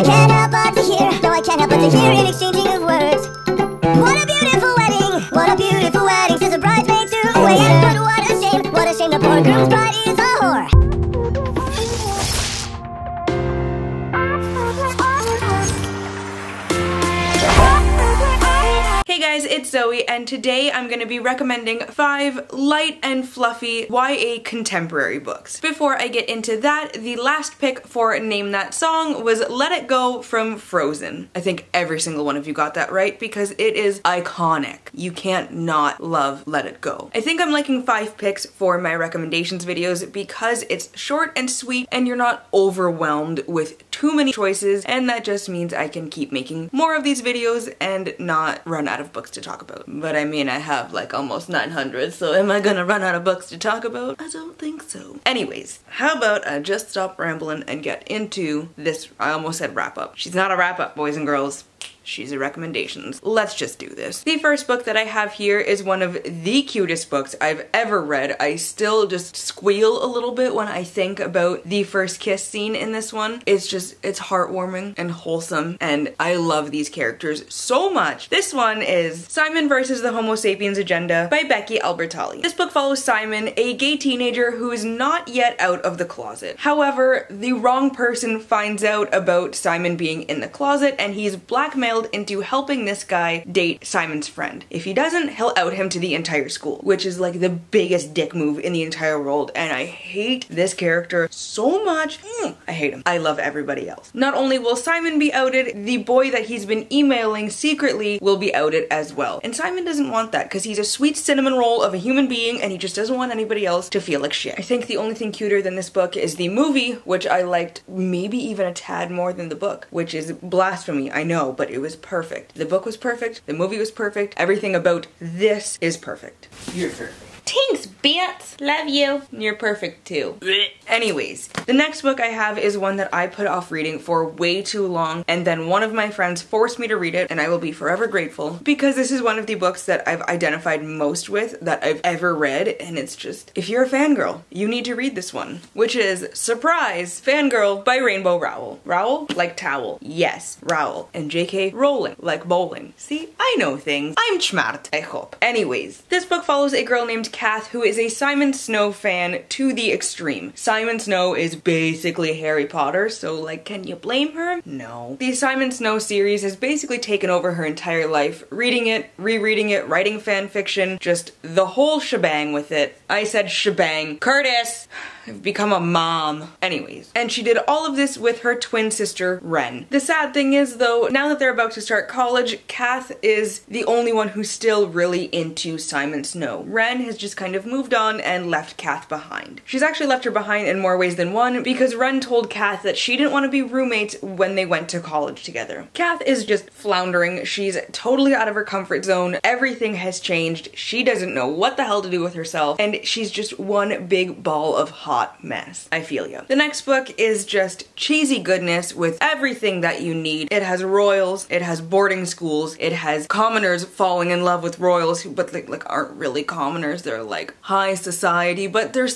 can't help but to hear, no, I can't help but to hear in exchanging of words. What a beautiful wedding, what a beautiful wedding, says a bridesmaid to a waiter. But what a shame, the poor groom's bride is a whore. Hey guys, it's Zoe, and today I'm going to be recommending 5 light and fluffy YA contemporary books. Before I get into that, the last pick for Name That Song was Let It Go from Frozen. I think every single one of you got that right because it is iconic. You can't not love Let It Go. I think I'm liking 5 picks for my recommendations videos because it's short and sweet and you're not overwhelmed with too many choices, and that just means I can keep making more of these videos and not run out of books to talk about. But I mean, I have like almost 900, so am I gonna run out of books to talk about? I don't think so. Anyways, how about I just stop rambling and get into this, I almost said wrap up. She's not a wrap up, boys and girls. She's a recommendations. Let's just do this. The first book that I have here is one of the cutest books I've ever read. I still just squeal a little bit when I think about the first kiss scene in this one. It's heartwarming and wholesome, and I love these characters so much. This one is Simon vs. the Homo-sapiens Agenda by Becky Albertalli. This book follows Simon, a gay teenager who is not yet out of the closet. However, the wrong person finds out about Simon being in the closet, and he's blackmailed into helping this guy date Simon's friend. If he doesn't, he'll out him to the entire school, which is like the biggest dick move in the entire world, and I hate this character so much. I hate him. I love everybody else. Not only will Simon be outed, the boy that he's been emailing secretly will be outed as well. And Simon doesn't want that because he's a sweet cinnamon roll of a human being and he just doesn't want anybody else to feel like shit. I think the only thing cuter than this book is the movie, which I liked maybe even a tad more than the book, which is blasphemy, I know, but it was perfect. The book was perfect, the movie was perfect, everything about this is perfect. You're perfect. Thanks, bitch! Love you. You're perfect too. Anyways, the next book I have is one that I put off reading for way too long, and then one of my friends forced me to read it, and I will be forever grateful because this is one of the books that I've identified most with that I've ever read, and it's just, if you're a fangirl, you need to read this one, which is, surprise, Fangirl by Rainbow Rowell. Rowell? Like towel. Yes, Rowell. And J.K. Rowling, like bowling. See, I know things. I'm smart, I hope. Anyways, this book follows a girl named Kath, who is a Simon Snow fan to the extreme. Simon Snow is basically Harry Potter, so like, can you blame her? No. The Simon Snow series has basically taken over her entire life, reading it, rereading it, writing fan fiction, just the whole shebang with it. I said shebang. Curtis! I've become a mom. Anyways, and she did all of this with her twin sister, Ren. The sad thing is though, now that they're about to start college, Kath is the only one who's still really into Simon Snow. Ren has just kind of moved on and left Kath behind. She's actually left her behind in more ways than one because Ren told Kath that she didn't want to be roommates when they went to college together. Kath is just floundering. She's totally out of her comfort zone. Everything has changed. She doesn't know what the hell to do with herself, and she's just one big ball of hot mess. I feel you. The next book is just cheesy goodness with everything that you need. It has royals, it has boarding schools, it has commoners falling in love with royals who but like aren't really commoners. They're like high society, but they're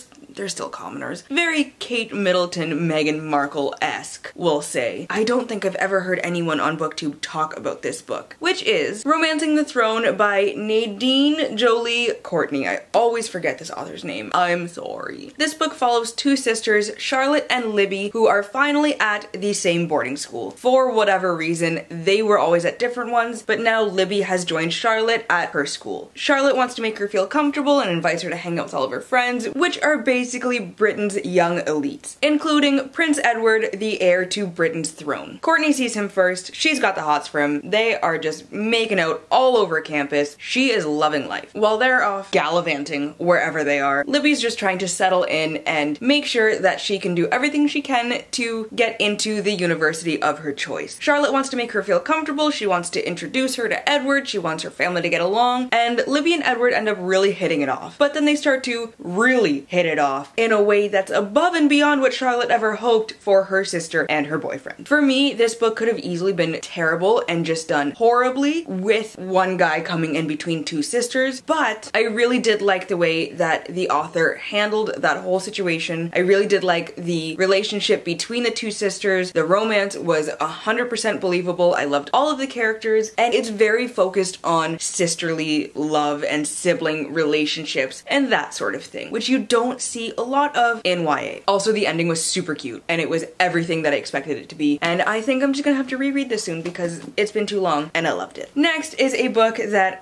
still commoners. Very Kate Middleton, Meghan Markle-esque, we'll say. I don't think I've ever heard anyone on BookTube talk about this book, which is Romancing the Throne by Nadine Jolie Courtney. I always forget this author's name. I'm sorry. This book follows 2 sisters, Charlotte and Libby, who are finally at the same boarding school. For whatever reason, they were always at different ones, but now Libby has joined Charlotte at her school. Charlotte wants to make her feel comfortable and invites her to hang out with all of her friends, which are basically Britain's young elites, including Prince Edward, the heir to Britain's throne. Courtney sees him first, she's got the hots for him, they are just making out all over campus, she is loving life. While they're off gallivanting wherever they are, Libby's just trying to settle in and make sure that she can do everything she can to get into the university of her choice. Charlotte wants to make her feel comfortable, she wants to introduce her to Edward, she wants her family to get along, and Libby and Edward end up really hitting it off. But then they start to really hit it off off in a way that's above and beyond what Charlotte ever hoped for her sister and her boyfriend. For me, this book could have easily been terrible and just done horribly with one guy coming in between two sisters, but I really did like the way that the author handled that whole situation. I really did like the relationship between the two sisters. The romance was 100% believable. I loved all of the characters, and it's very focused on sisterly love and sibling relationships and that sort of thing, which you don't see a lot of in YA. Also, the ending was super cute, and it was everything that I expected it to be, and I think I'm just gonna have to reread this soon because it's been too long and I loved it. Next is a book that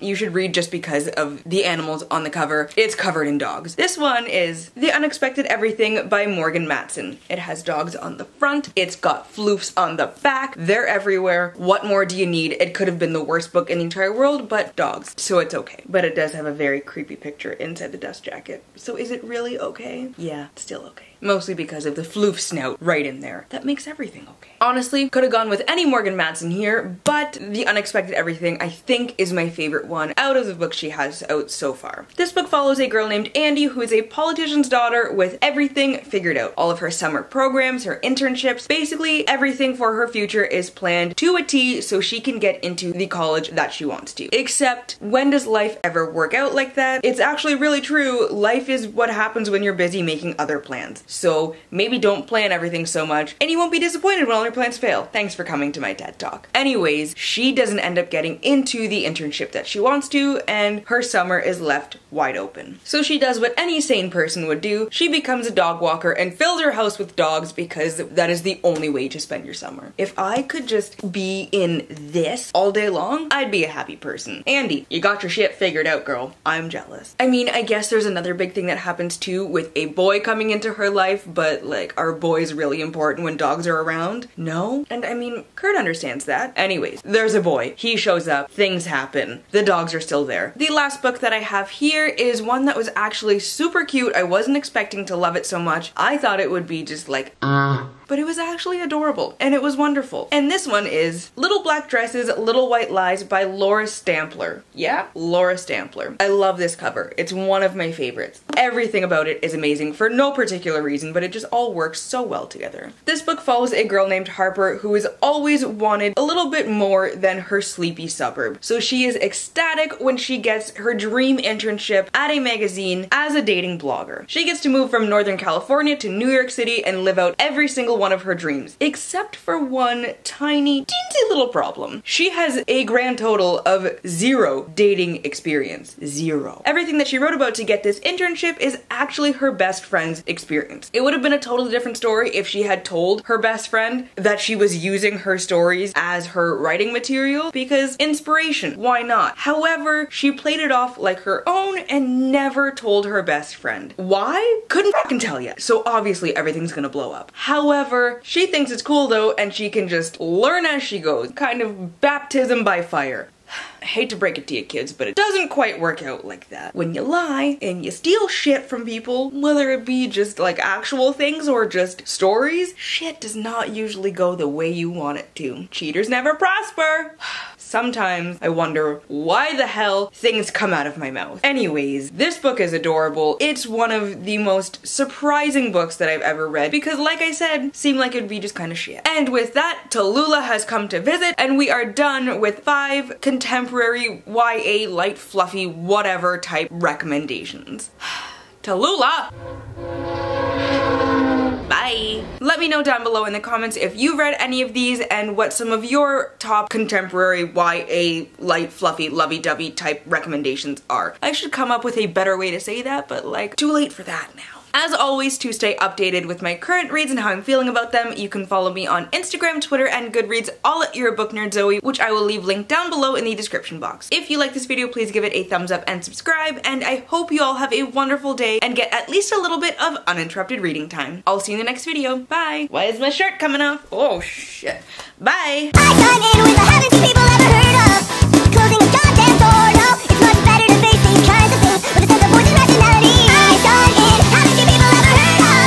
you should read just because of the animals on the cover. It's covered in dogs. This one is The Unexpected Everything by Morgan Matson. It has dogs on the front, it's got floofs on the back, they're everywhere. What more do you need? It could have been the worst book in the entire world, but dogs, so it's okay. But it does have a very creepy picture inside the dust jacket. So is it really okay? Yeah, it's still okay. Mostly because of the floof snout right in there. That makes everything okay. Honestly, could have gone with any Morgan Matson here, but The Unexpected Everything I think is my favorite one out of the books she has out so far. This book follows a girl named Andy who is a politician's daughter with everything figured out. All of her summer programs, her internships, basically everything for her future is planned to a T so she can get into the college that she wants to. Except, when does life ever work out like that? It's actually really true. Life is what happens when you're busy making other plans. So maybe don't plan everything so much and you won't be disappointed when all your plans fail. Thanks for coming to my TED Talk. Anyways, she doesn't end up getting into the internship that she wants to, and her summer is left wide open. So she does what any sane person would do. She becomes a dog walker and fills her house with dogs because that is the only way to spend your summer. If I could just be in this all day long, I'd be a happy person. Andy, you got your shit figured out, girl. I'm jealous. I mean, I guess there's another big thing that happens too with a boy coming into her life, but like, are boys really important when dogs are around? No? And I mean, Kurt understands that. Anyways, there's a boy. He shows up. Things happen. The dogs are still there. The last book that I have here is one that was actually super cute. I wasn't expecting to love it so much. I thought it would be just like, but it was actually adorable and it was wonderful. And this one is Little Black Dresses, Little White Lies by Laura Stampler. Yeah, Laura Stampler. I love this cover. It's one of my favorites. Everything about it is amazing for no particular reason, but it just all works so well together. This book follows a girl named Harper who has always wanted a little bit more than her sleepy suburb. So she is ecstatic when she gets her dream internship at a magazine as a dating blogger. She gets to move from Northern California to New York City and live out every single one of her dreams, except for one tiny, teensy little problem. She has a grand total of 0 dating experience. 0. Everything that she wrote about to get this internship is actually her best friend's experience. It would have been a totally different story if she had told her best friend that she was using her stories as her writing material, because inspiration, why not? However, she played it off like her own and never told her best friend. Why? Couldn't fucking tell you. So obviously everything's gonna blow up. However, she thinks it's cool though, and she can just learn as she goes. Kind of baptism by fire. I hate to break it to you kids, but it doesn't quite work out like that. When you lie and you steal shit from people, whether it be just like actual things or just stories, shit does not usually go the way you want it to. Cheaters never prosper. Sometimes I wonder why the hell things come out of my mouth. Anyways, this book is adorable. It's one of the most surprising books that I've ever read because, like I said, seemed like it'd be just kind of shit. And with that, Tallulah has come to visit and we are done with 5 contemporary YA light fluffy whatever type recommendations. Tallulah! Bye! Let me know down below in the comments if you've read any of these and what some of your top contemporary YA light fluffy lovey-dovey type recommendations are. I should come up with a better way to say that, but like, too late for that now. As always, to stay updated with my current reads and how I'm feeling about them, you can follow me on Instagram, Twitter, and Goodreads, all at You're a Book Nerd Zoe, which I will leave linked down below in the description box. If you like this video, please give it a thumbs up and subscribe, and I hope you all have a wonderful day and get at least a little bit of uninterrupted reading time. I'll see you in the next video. Bye! Why is my shirt coming off? Oh shit. Bye!